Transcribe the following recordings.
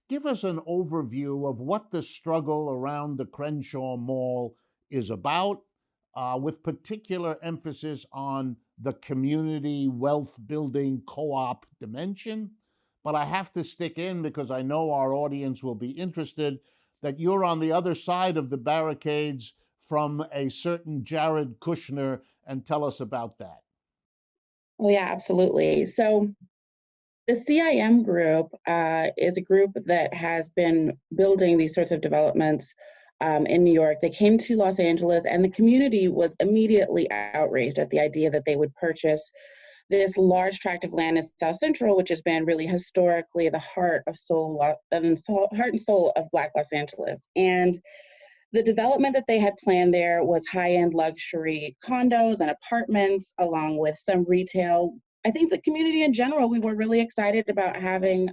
give us an overview of what the struggle around the Crenshaw Mall is about, with particular emphasis on the community wealth building co-op dimension. But I have to stick in because I know our audience will be interested that you're on the other side of the barricades from a certain Jared Kushner, and tell us about that. Oh, yeah, absolutely. So the CIM group is a group that has been building these sorts of developments in New York. They came to Los Angeles, and the community was immediately outraged at the idea that they would purchase this large tract of land in South Central, which has been really historically the heart and soul of Black Los Angeles. And the development that they had planned there was high-end luxury condos and apartments, along with some retail. I think the community in general, we were really excited about having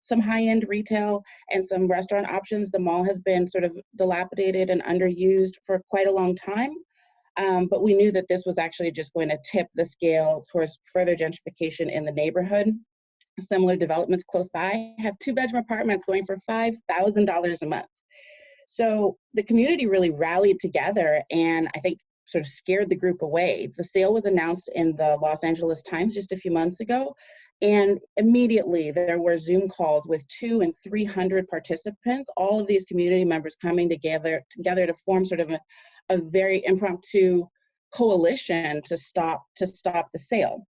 some high-end retail and some restaurant options. The mall has been sort of dilapidated and underused for quite a long time. But we knew that this was actually just going to tip the scale towards further gentrification in the neighborhood. Similar developments close by have two-bedroom apartments going for $5,000 a month. So the community really rallied together and I think sort of scared the group away. The sale was announced in the Los Angeles Times just a few months ago, and immediately there were Zoom calls with 200 and 300 participants, all of these community members coming together to form sort of a very impromptu coalition to stop the sale.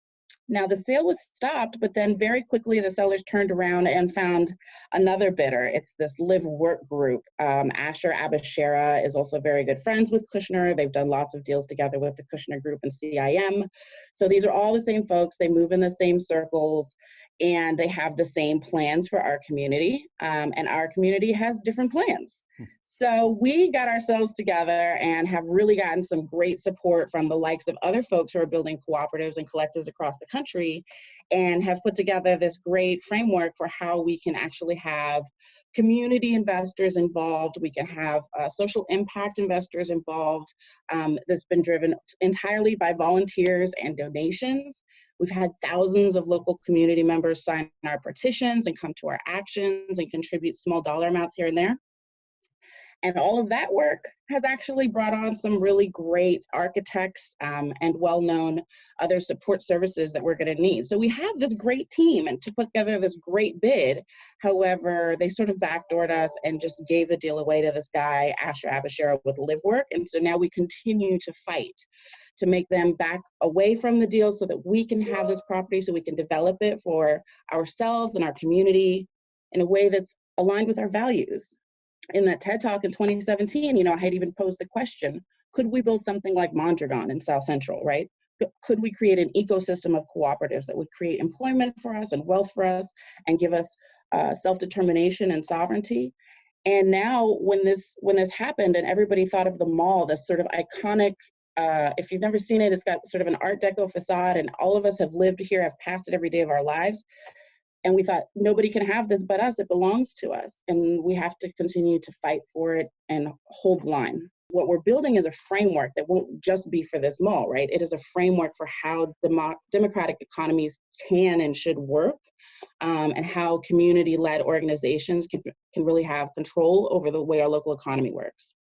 Now the sale was stopped, but then very quickly the sellers turned around and found another bidder. It's this Live Work group. Asher Abashera is also very good friends with Kushner. They've done lots of deals together with the Kushner Group and CIM. So these are all the same folks. They move in the same circles, and they have the same plans for our community. And our community has different plans. So we got ourselves together and have really gotten some great support from the likes of other folks who are building cooperatives and collectives across the country, and have put together this great framework for how we can actually have community investors involved. We can have social impact investors involved. That's been driven entirely by volunteers and donations. We've had thousands of local community members sign our petitions and come to our actions and contribute small dollar amounts here and there. And all of that work has actually brought on some really great architects and well-known other support services that we're going to need. So we have this great team and to put together this great bid. However, they sort of backdoored us and just gave the deal away to this guy, Asher Abashera, with Live Work. And so now we continue to fight to make them back away from the deal so that we can have this property, so we can develop it for ourselves and our community in a way that's aligned with our values. In that TED Talk in 2017, I had even posed the question, could we build something like Mondragon in South Central, right? Could we create an ecosystem of cooperatives that would create employment for us and wealth for us and give us self-determination and sovereignty? And now when this happened and everybody thought of the mall, this sort of iconic, if you've never seen it, it's got sort of an Art Deco facade, and all of us have lived here, have passed it every day of our lives. And we thought, nobody can have this but us. It belongs to us. And we have to continue to fight for it and hold the line. What we're building is a framework that won't just be for this mall, right? It is a framework for how democratic economies can and should work, and how community-led organizations can really have control over the way our local economy works.